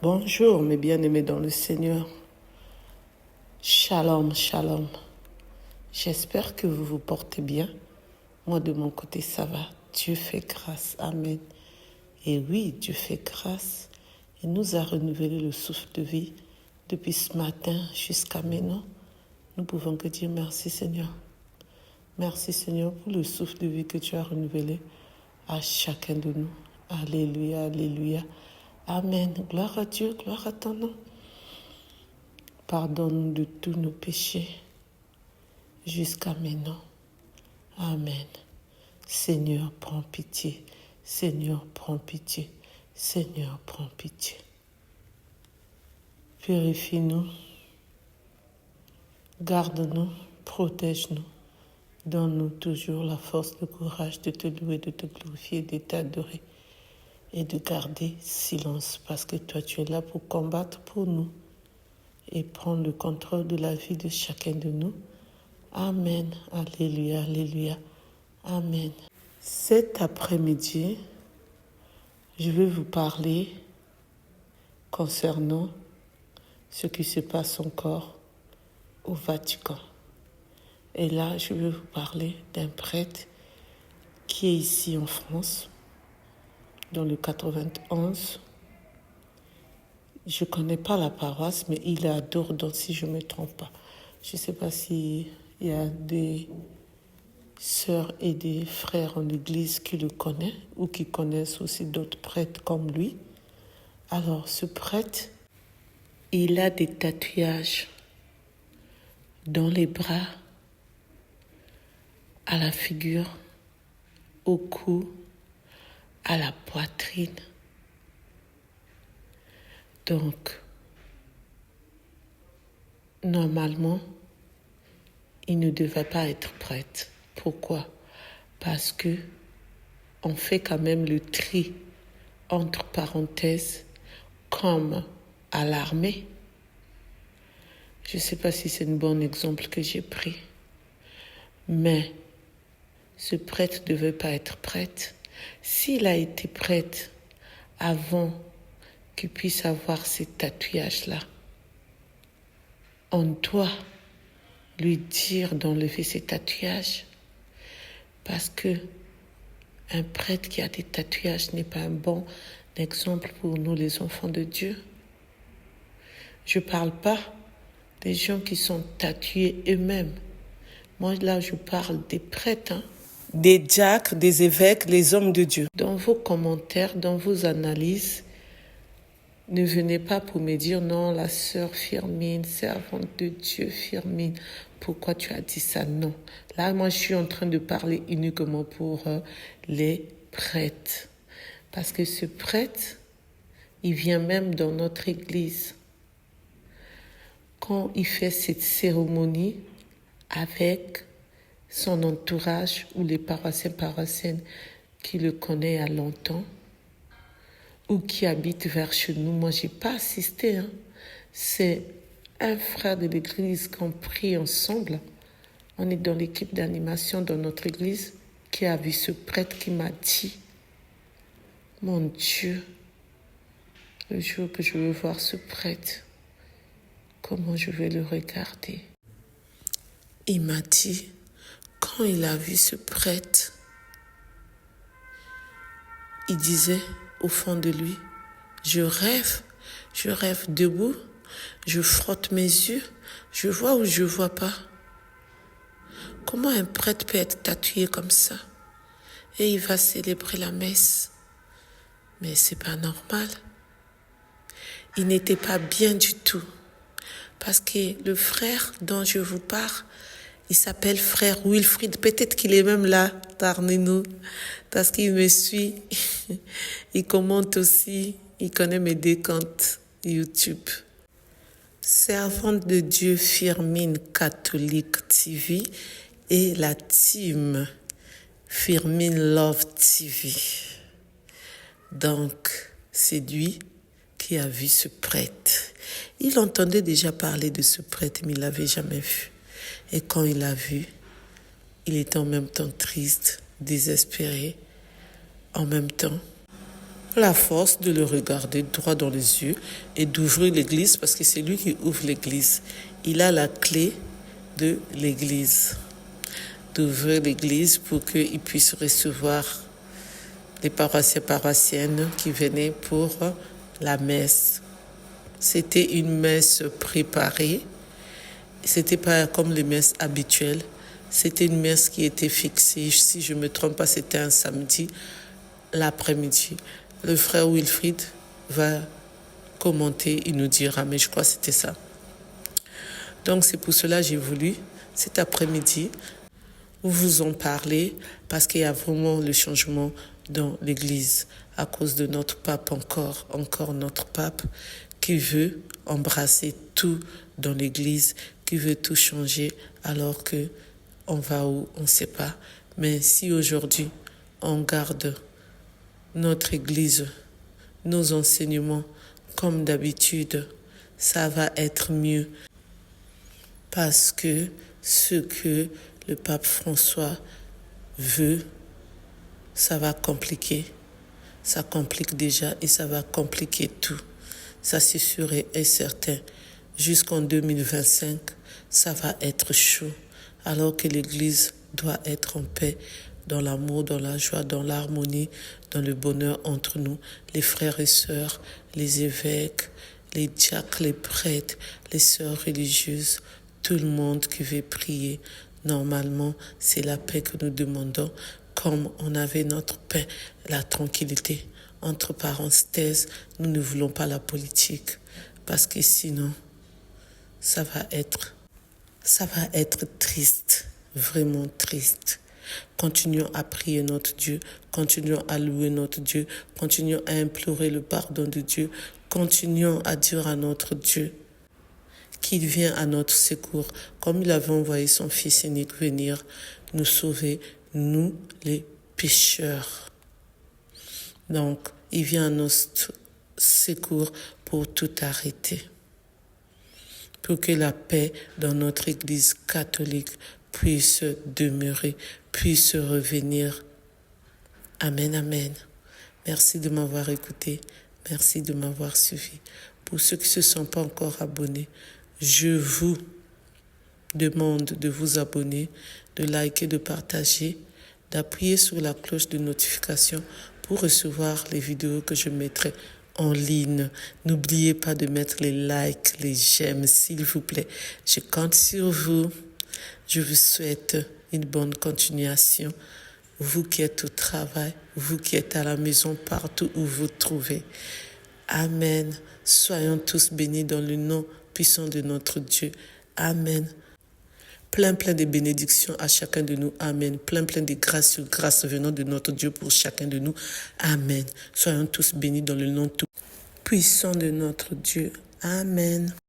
Bonjour mes bien-aimés dans le Seigneur. Shalom, shalom. J'espère que vous vous portez bien. Moi de mon côté ça va. Dieu fait grâce. Amen. Et oui, Dieu fait grâce. Il nous a renouvelé le souffle de vie depuis ce matin jusqu'à maintenant. Nous pouvons que dire merci Seigneur. Merci Seigneur pour le souffle de vie que tu as renouvelé à chacun de nous. Alléluia, alléluia. Amen. Gloire à Dieu, gloire à ton nom. Pardonne-nous de tous nos péchés jusqu'à maintenant. Amen. Seigneur, prends pitié. Seigneur, prends pitié. Seigneur, prends pitié. Purifie-nous. Garde-nous. Protège-nous. Donne-nous toujours la force, le courage de te louer, de te glorifier, de t'adorer et de garder silence parce que toi, tu es là pour combattre pour nous et prendre le contrôle de la vie de chacun de nous. Amen. Alléluia, alléluia. Amen. Cet après-midi, je vais vous parler concernant ce qui se passe encore au Vatican. Et là, je vais vous parler d'un prêtre qui est ici en France, dans le 91. Je ne connais pas la paroisse, mais il est à Dordogne, si je ne me trompe pas. Je ne sais pas s'il y a des sœurs et des frères en église qui le connaissent ou qui connaissent aussi d'autres prêtres comme lui. Alors, ce prêtre, il a des tatouages dans les bras, à la figure, au cou, à la poitrine. Donc, normalement, il ne devait pas être prêtre. Pourquoi? Parce que on fait quand même le tri, entre parenthèses, comme à l'armée. Je ne sais pas si c'est un bon exemple que j'ai pris, mais ce prêtre ne devait pas être prêtre. S'il a été prêtre avant qu'il puisse avoir ces tatouages-là, on doit lui dire d'enlever ses tatouages parce que un prêtre qui a des tatouages n'est pas un bon exemple pour nous les enfants de Dieu. Je ne parle pas des gens qui sont tatoués eux-mêmes. Moi là je parle des prêtres, des diacres, des évêques, les hommes de Dieu. Dans vos commentaires, dans vos analyses, ne venez pas pour me dire non, la sœur Firmine, servante de Dieu Firmine, pourquoi tu as dit ça? Non. Là, moi, je suis en train de parler uniquement pour les prêtres. Parce que ce prêtre, il vient même dans notre église. Quand il fait cette cérémonie avec son entourage ou les paroissiennes qui le connaissent à longtemps, ou qui habitent vers chez nous. Moi, je n'ai pas assisté. C'est un frère de l'église qu'on prie ensemble. On est dans l'équipe d'animation dans notre église qui a vu ce prêtre qui m'a dit, mon Dieu, le jour que je veux voir ce prêtre, comment je vais le regarder? Il m'a dit, quand il a vu ce prêtre, il disait au fond de lui, je rêve debout, je frotte mes yeux, je vois ou je vois pas. Comment un prêtre peut être tatoué comme ça? Et il va célébrer la messe. Mais c'est pas normal. Il n'était pas bien du tout. Parce que le frère dont je vous parle, il s'appelle frère Wilfried. Peut-être qu'il est même là parmi nous. Parce qu'il me suit. Il commente aussi. Il connaît mes deux comptes YouTube. Servante de Dieu Firmine Catholique TV et la team Firmine Love TV. Donc, c'est lui qui a vu ce prêtre. Il entendait déjà parler de ce prêtre, mais il ne l'avait jamais vu. Et quand il l'a vu, il était en même temps triste, désespéré, en même temps la force de le regarder droit dans les yeux et d'ouvrir l'église parce que c'est lui qui ouvre l'église. Il a la clé de l'église. D'ouvrir l'église pour qu'il puisse recevoir les paroissiens paroissiennes qui venaient pour la messe. C'était une messe préparée. C'était pas comme les messes habituelles. C'était une messe qui était fixée. Si je ne me trompe pas, c'était un samedi l'après-midi. Le frère Wilfried va commenter, il nous dira, mais je crois que c'était ça. Donc c'est pour cela que j'ai voulu cet après-midi vous en parler parce qu'il y a vraiment le changement dans l'Église à cause de notre pape encore notre pape qui veut embrasser tout dans l'Église, qui veut tout changer alors que on va où, on ne sait pas. Mais si aujourd'hui on garde notre Église, nos enseignements comme d'habitude, ça va être mieux parce que ce que le pape François veut, ça va compliquer. Ça complique déjà et ça va compliquer tout. Ça c'est sûr et certain. Jusqu'en 2025, ça va être chaud. Alors que l'Église doit être en paix, dans l'amour, dans la joie, dans l'harmonie, dans le bonheur entre nous, les frères et sœurs, les évêques, les diacres, les prêtres, les sœurs religieuses, tout le monde qui veut prier. Normalement, c'est la paix que nous demandons, comme on avait notre paix, la tranquillité. Entre parenthèses, nous ne voulons pas la politique, parce que sinon, ça va être triste, vraiment triste. Continuons à prier notre Dieu, continuons à louer notre Dieu, continuons à implorer le pardon de Dieu, continuons à dire à notre Dieu qu'il vient à notre secours, comme il avait envoyé son Fils unique venir nous sauver, nous les pécheurs. Donc, il vient à notre secours pour tout arrêter. Pour que la paix dans notre Église catholique puisse demeurer, puisse revenir. Amen, amen. Merci de m'avoir écouté. Merci de m'avoir suivi. Pour ceux qui ne se sont pas encore abonnés, je vous demande de vous abonner, de liker, de partager, d'appuyer sur la cloche de notification pour recevoir les vidéos que je mettrai en ligne. N'oubliez pas de mettre les likes, les j'aime, s'il vous plaît. Je compte sur vous. Je vous souhaite une bonne continuation. Vous qui êtes au travail, vous qui êtes à la maison, partout où vous trouvez. Amen. Soyons tous bénis dans le nom puissant de notre Dieu. Amen. Plein de bénédictions à chacun de nous. Amen. Plein de grâce sur grâce venant de notre Dieu pour chacun de nous. Amen. Soyons tous bénis dans le nom tout puissant de notre Dieu. Amen.